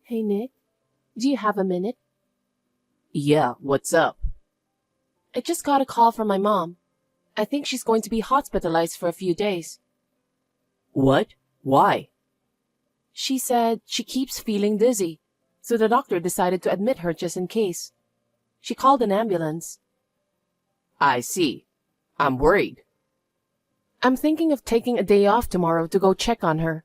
Hey, Nick, do you have a minute? Yeah, what's up? I just got a call from my mom. I think she's going to be hospitalized for a few days. What? Why? She said she keeps feeling dizzy, so the doctor decided to admit her just in case. She called an ambulance. I see. I'm worried. I'm thinking of taking a day off tomorrow to go check on her.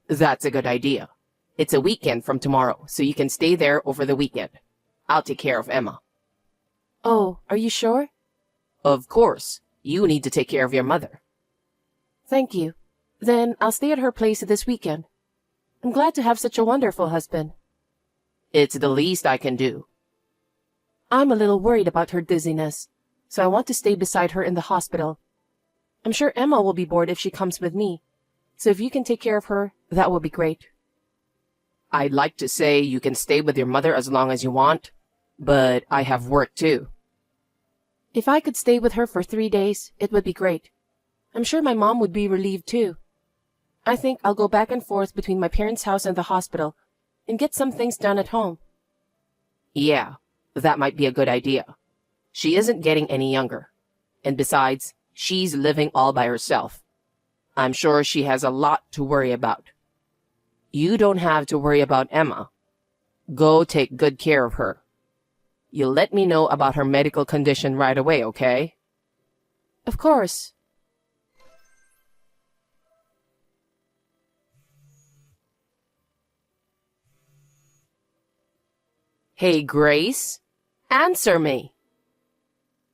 That's a good idea. It's a weekend from tomorrow, so you can stay there over the weekend. I'll take care of Emma. Oh, are you sure? Of course. You need to take care of your mother. Thank you. Then I'll stay at her place this weekend. I'm glad to have such a wonderful husband. It's the least I can do. I'm a little worried about her dizziness, so I want to stay beside her in the hospital. I'm sure Emma will be bored if she comes with me, so if you can take care of her, that will be great. I'd like to say you can stay with your mother as long as you want, but I have work too. If I could stay with her for 3 days, it would be great. I'm sure my mom would be relieved too. I think I'll go back and forth between my parents' house and the hospital and get some things done at home. Yeah, that might be a good idea. She isn't getting any younger. And besides, she's living all by herself. I'm sure she has a lot to worry about. You don't have to worry about Emma. Go take good care of her. You'll let me know about her medical condition right away, okay? Of course. Hey, Grace? Answer me.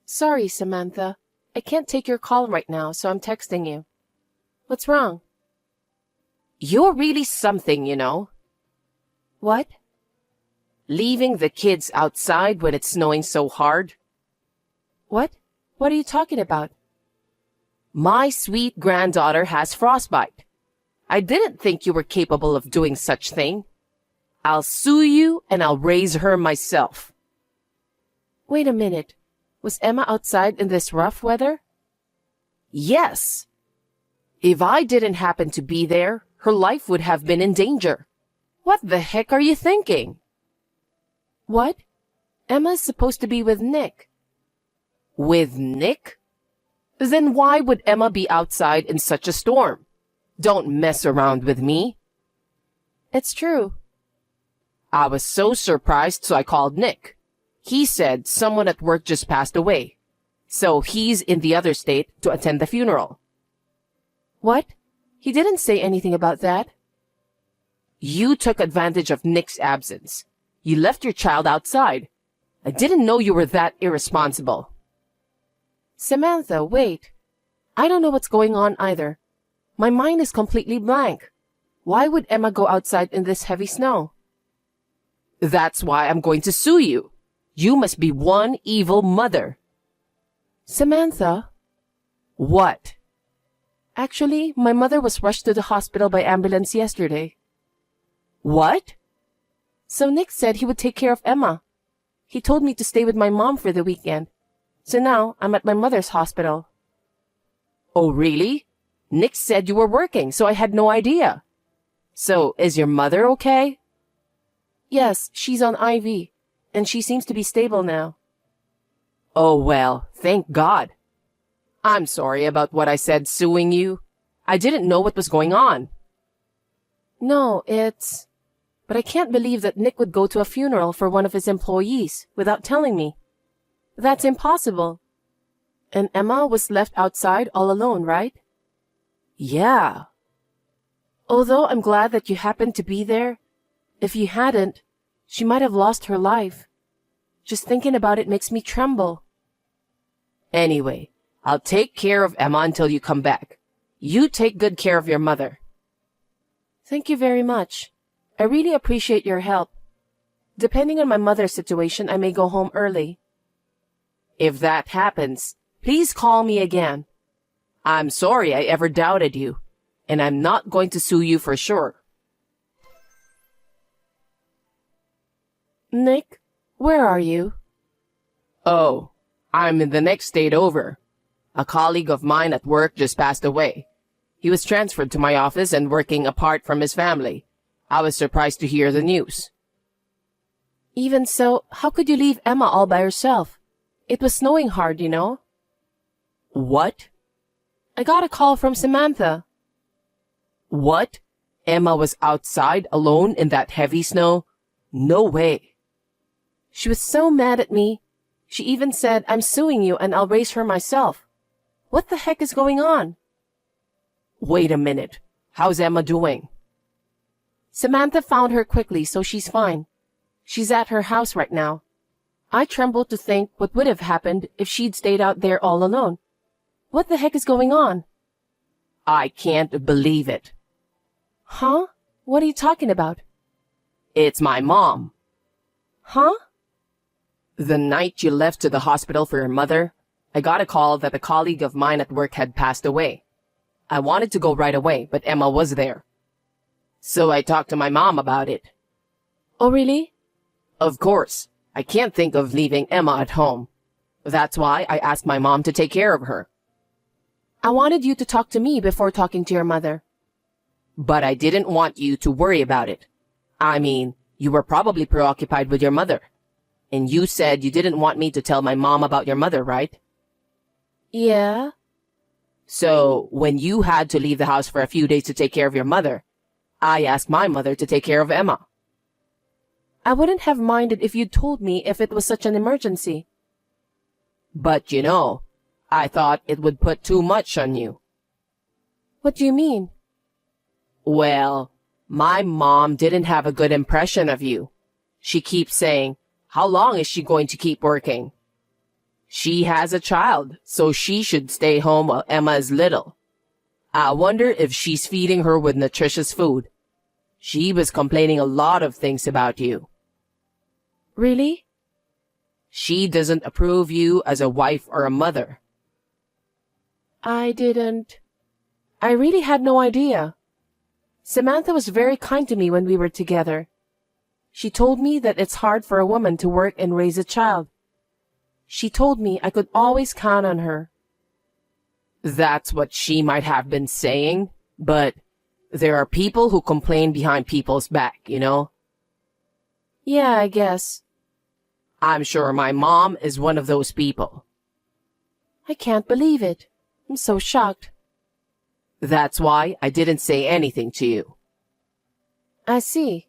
Sorry, Samantha. I can't take your call right now, so I'm texting you. What's wrong? You're really something, you know. What? Leaving the kids outside when it's snowing so hard. What? What are you talking about? My sweet granddaughter has frostbite. I didn't think you were capable of doing such thing. I'll sue you and I'll raise her myself. Wait a minute. Was Emma outside in this rough weather? Yes. If I didn't happen to be there, her life would have been in danger. What the heck are you thinking? What? Emma's supposed to be with Nick. With Nick? Then why would Emma be outside in such a storm? Don't mess around with me. It's true. I was so surprised, so I called Nick. He said someone at work just passed away. So he's in the other state to attend the funeral. What? He didn't say anything about that. You took advantage of Nick's absence. You left your child outside. I didn't know you were that irresponsible. Samantha, wait. I don't know what's going on either. My mind is completely blank. Why would Emma go outside in this heavy snow? That's why I'm going to sue you. You must be one evil mother. Samantha? What? Actually, my mother was rushed to the hospital by ambulance yesterday. What? So Nick said he would take care of Emma. He told me to stay with my mom for the weekend. So now I'm at my mother's hospital. Oh, really? Nick said you were working, so I had no idea. So, is your mother okay? Yes, she's on IV, and she seems to be stable now. Oh, well, thank God. I'm sorry about what I said suing you. I didn't know what was going on. No, But I can't believe that Nick would go to a funeral for one of his employees without telling me. That's impossible. And Emma was left outside all alone, right? Yeah. Although I'm glad that you happened to be there, if you hadn't, she might have lost her life. Just thinking about it makes me tremble. Anyway, I'll take care of Emma until you come back. You take good care of your mother. Thank you very much. I really appreciate your help. Depending on my mother's situation, I may go home early. If that happens, please call me again. I'm sorry I ever doubted you, and I'm not going to sue you for sure. Nick, where are you? Oh, I'm in the next state over. A colleague of mine at work just passed away. He was transferred to my office and working apart from his family. I was surprised to hear the news. Even so, how could you leave Emma all by herself? It was snowing hard, you know. What? I got a call from Samantha. What? Emma was outside alone in that heavy snow? No way. She was so mad at me. She even said, I'm suing you and I'll raise her myself. What the heck is going on? Wait a minute. How's Emma doing? Samantha found her quickly, so she's fine. She's at her house right now. I tremble to think what would have happened if she'd stayed out there all alone. What the heck is going on? I can't believe it. Huh? What are you talking about? It's my mom. Huh? The night you left to the hospital for your mother, I got a call that a colleague of mine at work had passed away. I wanted to go right away, but Emma was there. So I talked to my mom about it. Oh, really? Of course. I can't think of leaving Emma at home. That's why I asked my mom to take care of her. I wanted you to talk to me before talking to your mother. But I didn't want you to worry about it. I mean, you were probably preoccupied with your mother. And you said you didn't want me to tell my mom about your mother, right? Yeah. So, when you had to leave the house for a few days to take care of your mother, I asked my mother to take care of Emma. I wouldn't have minded if you'd told me if it was such an emergency. But you know, I thought it would put too much on you. What do you mean? Well, my mom didn't have a good impression of you. She keeps saying, how long is she going to keep working? She has a child, so she should stay home while Emma is little. I wonder if she's feeding her with nutritious food. She was complaining a lot of things about you. Really? She doesn't approve you as a wife or a mother. I really had no idea. Samantha was very kind to me when we were together. She told me that it's hard for a woman to work and raise a child. She told me I could always count on her. That's what she might have been saying, but there are people who complain behind people's back, you know? Yeah, I guess. I'm sure my mom is one of those people. I can't believe it. I'm so shocked. That's why I didn't say anything to you. I see.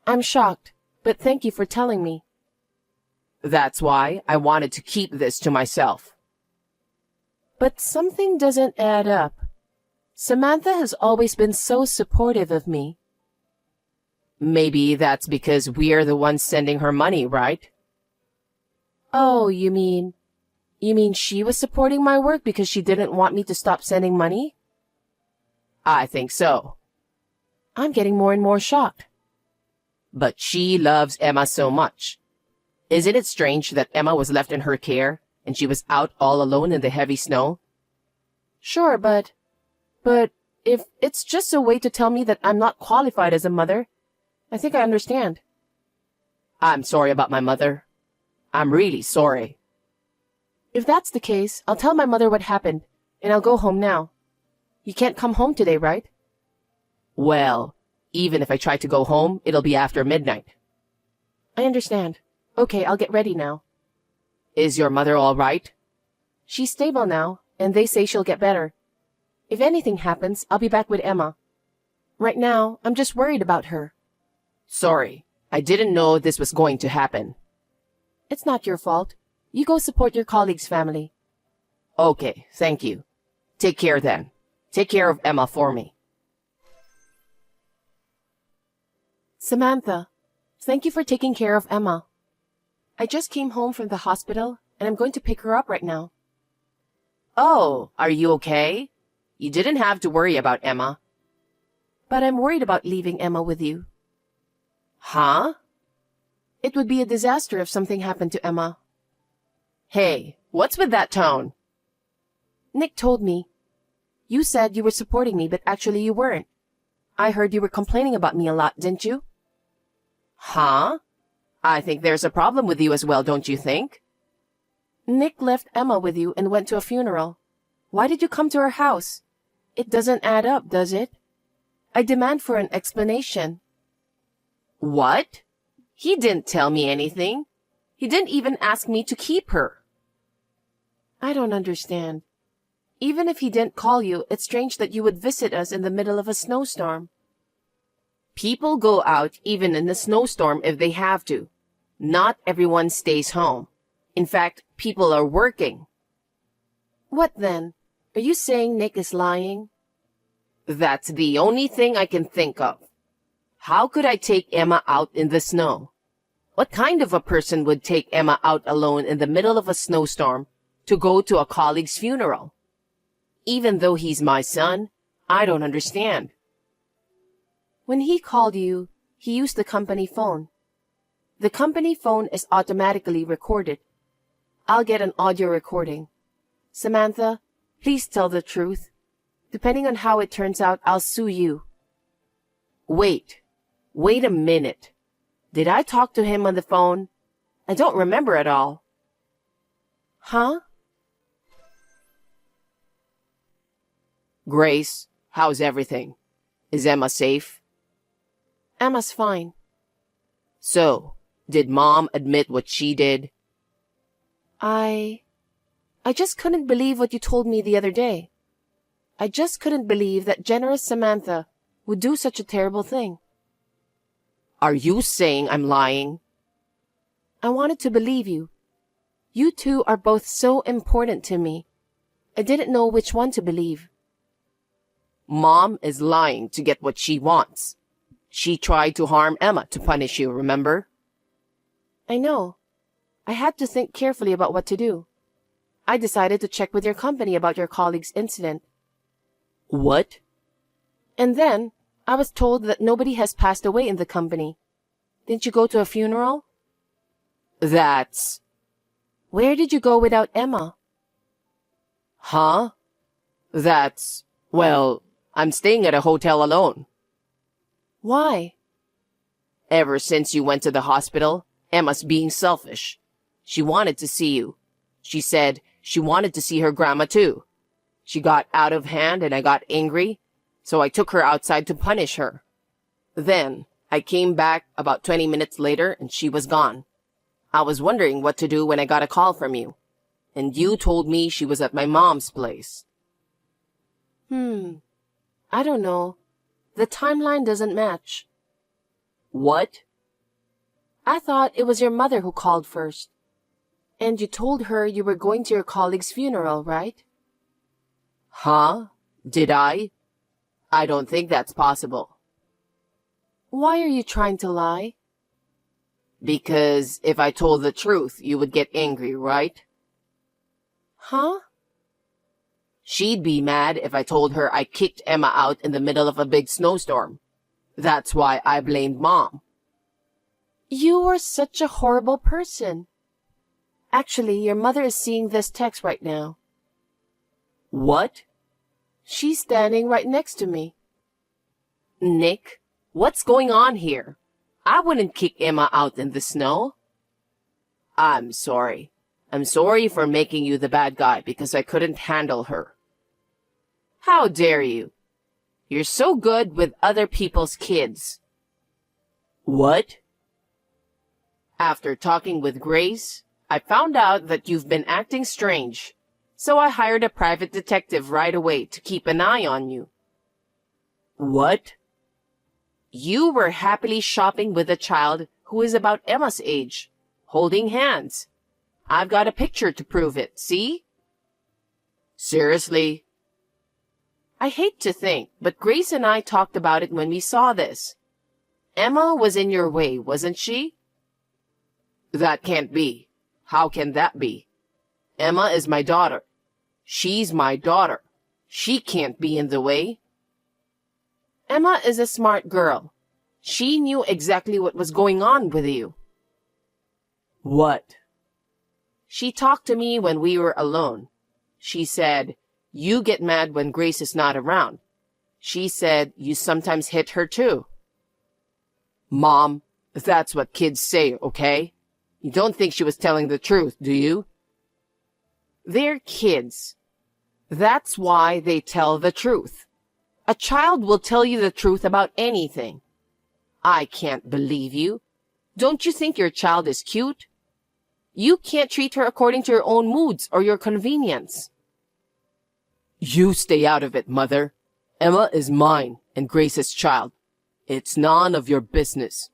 I'm shocked, but thank you for telling me. That's why I wanted to keep this to myself. But something doesn't add up. Samantha has always been so supportive of me. Maybe that's because we're the ones sending her money, right? Oh, you mean she was supporting my work because she didn't want me to stop sending money? I think so. I'm getting more and more shocked. But she loves Emma so much. Isn't it strange that Emma was left in her care and she was out all alone in the heavy snow? Sure, but if it's just a way to tell me that I'm not qualified as a mother, I think I understand. I'm sorry about my mother. I'm really sorry. If that's the case, I'll tell my mother what happened, and I'll go home now. You can't come home today, right? Well, even if I try to go home, it'll be after midnight. I understand. Okay, I'll get ready now. Is your mother all right? She's stable now, and they say she'll get better. If anything happens, I'll be back with Emma. Right now, I'm just worried about her. Sorry, I didn't know this was going to happen. It's not your fault. You go support your colleague's family. Okay, thank you. Take care then. Take care of Emma for me. Samantha, thank you for taking care of Emma. I just came home from the hospital, and I'm going to pick her up right now. Oh, are you okay? You didn't have to worry about Emma. But I'm worried about leaving Emma with you. Huh? It would be a disaster if something happened to Emma. Hey, what's with that tone? Nick told me. You said you were supporting me, but actually you weren't. I heard you were complaining about me a lot, didn't you? Huh? I think there's a problem with you as well, don't you think? Nick left Emma with you and went to a funeral. Why did you come to her house? It doesn't add up, does it? I demand for an explanation. What? He didn't tell me anything. He didn't even ask me to keep her. I don't understand. Even if he didn't call you, it's strange that you would visit us in the middle of a snowstorm. People go out even in a snowstorm if they have to. Not everyone stays home. In fact, people are working. What then? Are you saying Nick is lying? That's the only thing I can think of. How could I take Emma out in the snow? What kind of a person would take Emma out alone in the middle of a snowstorm to go to a colleague's funeral? Even though he's my son, I don't understand. When he called you, he used the company phone. The company phone is automatically recorded. I'll get an audio recording. Samantha, please tell the truth. Depending on how it turns out, I'll sue you. Wait a minute. Did I talk to him on the phone? I don't remember at all. Huh? Grace, how's everything? Is Emma safe? Emma's fine. So, did Mom admit what she did? I just couldn't believe what you told me the other day. I just couldn't believe that generous Samantha would do such a terrible thing. Are you saying I'm lying? I wanted to believe you. You two are both so important to me. I didn't know which one to believe. Mom is lying to get what she wants. She tried to harm Emma to punish you, remember? I know. I had to think carefully about what to do. I decided to check with your company about your colleague's incident. What? And then, I was told that nobody has passed away in the company. Didn't you go to a funeral? That's... Where did you go without Emma? Huh? That's... Well, I'm staying at a hotel alone. Why? Ever since you went to the hospital, Emma's being selfish. She wanted to see you. She said she wanted to see her grandma too. She got out of hand and I got angry, so I took her outside to punish her. Then, I came back about 20 minutes later and she was gone. I was wondering what to do when I got a call from you. And you told me she was at my mom's place. I don't know. The timeline doesn't match. What? I thought it was your mother who called first. And you told her you were going to your colleague's funeral, right? Huh? Did I? I don't think that's possible. Why are you trying to lie? Because if I told the truth, you would get angry, right? Huh? She'd be mad if I told her I kicked Emma out in the middle of a big snowstorm. That's why I blamed Mom. You are such a horrible person. Actually, your mother is seeing this text right now. What? She's standing right next to me. Nick, what's going on here? I wouldn't kick Emma out in the snow. I'm sorry. I'm sorry for making you the bad guy because I couldn't handle her. How dare you? You're so good with other people's kids. What? After talking with Grace, I found out that you've been acting strange, so I hired a private detective right away to keep an eye on you. What? You were happily shopping with a child who is about Emma's age, holding hands. I've got a picture to prove it, see? Seriously? I hate to think, but Grace and I talked about it when we saw this. Emma was in your way, wasn't she? That can't be. How can that be? Emma is my daughter. She's my daughter. She can't be in the way. Emma is a smart girl. She knew exactly what was going on with you. What? She talked to me when we were alone. She said, you get mad when Grace is not around. She said you sometimes hit her too. Mom, that's what kids say, okay? You don't think she was telling the truth, do you? They're kids. That's why they tell the truth. A child will tell you the truth about anything. I can't believe you. Don't you think your child is cute? You can't treat her according to your own moods or your convenience. You stay out of it, Mother. Emma is mine and Grace's child. It's none of your business.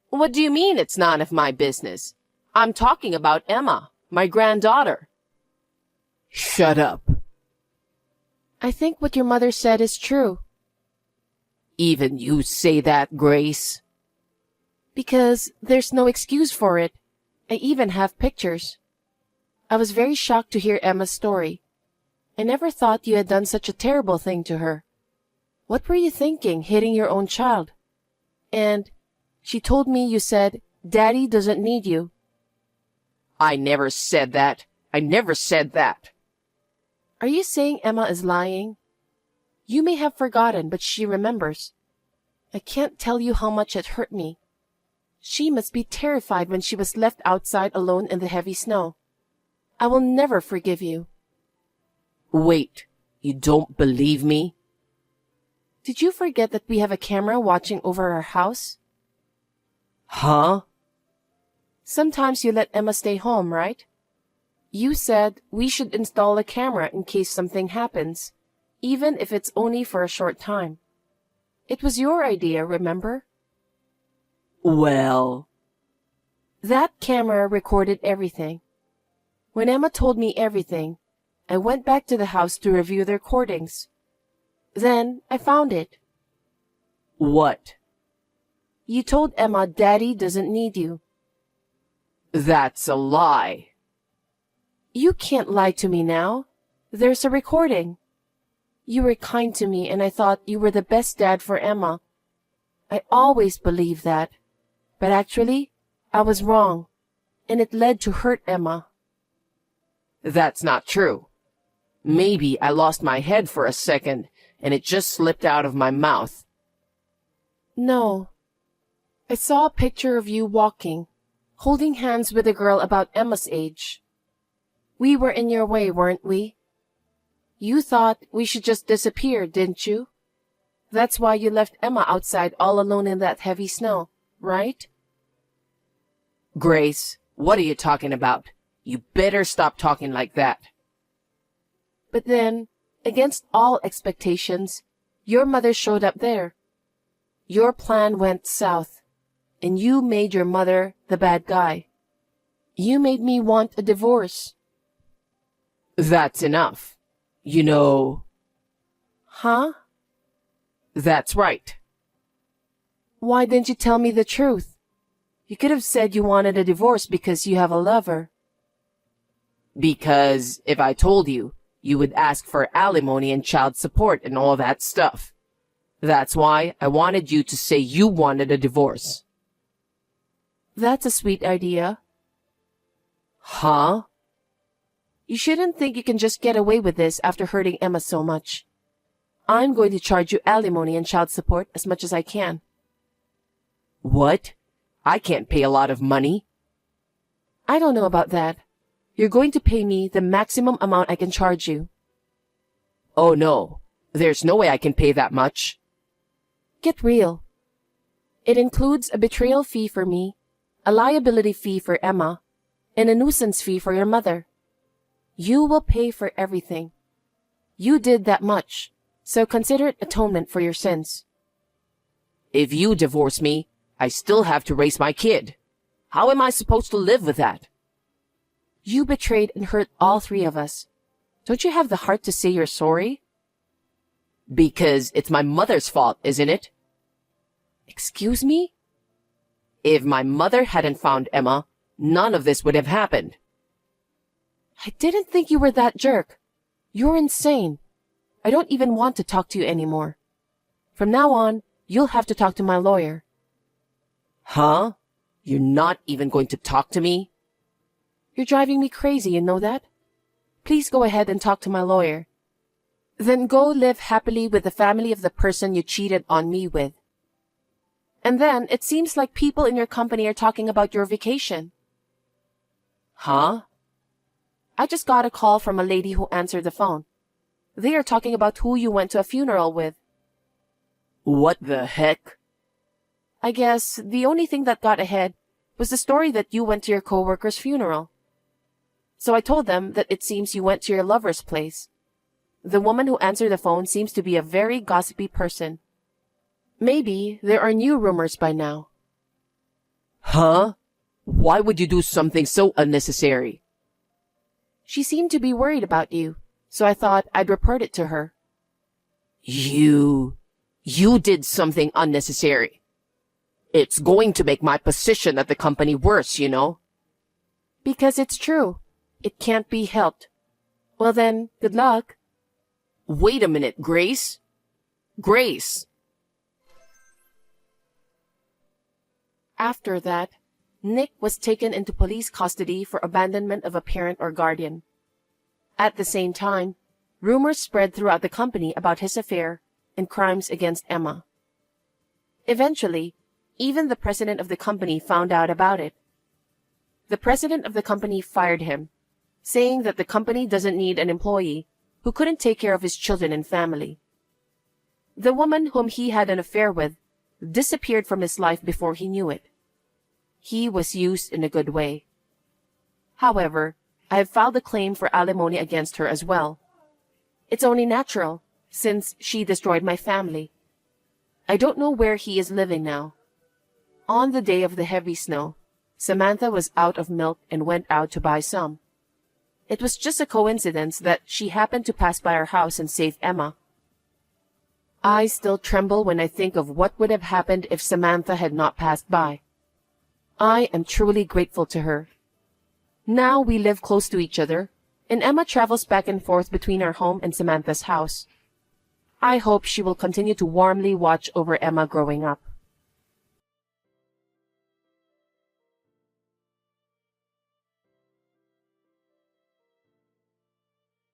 What do you mean it's none of my business? I'm talking about Emma, my granddaughter. Shut up. I think what your mother said is true. Even you say that, Grace? Because there's no excuse for it. I even have pictures. I was very shocked to hear Emma's story. I never thought you had done such a terrible thing to her. What were you thinking, hitting your own child? And she told me you said, Daddy doesn't need you. I never said that. I never said that. Are you saying Emma is lying? You may have forgotten, but she remembers. I can't tell you how much it hurt me. She must be terrified when she was left outside alone in the heavy snow. I will never forgive you. Wait, you don't believe me? Did you forget that we have a camera watching over our house? Huh? Sometimes you let Emma stay home, right? You said we should install a camera in case something happens, even if it's only for a short time. It was your idea, remember? Well... That camera recorded everything. When Emma told me everything, I went back to the house to review the recordings. Then I found it. What? You told Emma Daddy doesn't need you. That's a lie. You can't lie to me now. There's a recording. You were kind to me and I thought you were the best dad for Emma. I always believed that. But actually, I was wrong, and it led to hurt Emma. That's not true. Maybe I lost my head for a second, and it just slipped out of my mouth. No. I saw a picture of you walking, holding hands with a girl about Emma's age. We were in your way, weren't we? You thought we should just disappear, didn't you? That's why you left Emma outside all alone in that heavy snow, right? Grace, what are you talking about? You better stop talking like that. But then, against all expectations, your mother showed up there. Your plan went south, and you made your mother the bad guy. You made me want a divorce. That's enough. You know... Huh? That's right. Why didn't you tell me the truth? You could have said you wanted a divorce because you have a lover. Because if I told you, you would ask for alimony and child support and all that stuff. That's why I wanted you to say you wanted a divorce. That's a sweet idea. Huh? You shouldn't think you can just get away with this after hurting Emma so much. I'm going to charge you alimony and child support as much as I can. What? I can't pay a lot of money. I don't know about that. You're going to pay me the maximum amount I can charge you. Oh no, there's no way I can pay that much. Get real. It includes a betrayal fee for me, a liability fee for Emma, and a nuisance fee for your mother. You will pay for everything. You did that much, so consider it atonement for your sins. If you divorce me, I still have to raise my kid. How am I supposed to live with that? You betrayed and hurt all three of us. Don't you have the heart to say you're sorry? Because it's my mother's fault, isn't it? Excuse me? If my mother hadn't found Emma, none of this would have happened. I didn't think you were that jerk. You're insane. I don't even want to talk to you anymore. From now on, you'll have to talk to my lawyer. Huh? You're not even going to talk to me? You're driving me crazy, you know that? Please go ahead and talk to my lawyer. Then go live happily with the family of the person you cheated on me with. And then it seems like people in your company are talking about your vacation. Huh? I just got a call from a lady who answered the phone. They are talking about who you went to a funeral with. What the heck? I guess the only thing that got ahead was the story that you went to your coworker's funeral. So I told them that it seems you went to your lover's place. The woman who answered the phone seems to be a very gossipy person. Maybe there are new rumors by now. Huh? Why would you do something so unnecessary? She seemed to be worried about you, so I thought I'd report it to her. You did something unnecessary. It's going to make my position at the company worse, you know. Because it's true. It can't be helped. Well then, good luck. Wait a minute, Grace. Grace. After that, Nick was taken into police custody for abandonment of a parent or guardian. At the same time, rumors spread throughout the company about his affair and crimes against Emma. Eventually, even the president of the company found out about it. The president of the company fired him, saying that the company doesn't need an employee who couldn't take care of his children and family. The woman whom he had an affair with disappeared from his life before he knew it. He was used in a good way. However, I have filed a claim for alimony against her as well. It's only natural, since she destroyed my family. I don't know where he is living now. On the day of the heavy snow, Samantha was out of milk and went out to buy some. It was just a coincidence that she happened to pass by our house and save Emma. I still tremble when I think of what would have happened if Samantha had not passed by. I am truly grateful to her. Now we live close to each other, and Emma travels back and forth between our home and Samantha's house. I hope she will continue to warmly watch over Emma growing up.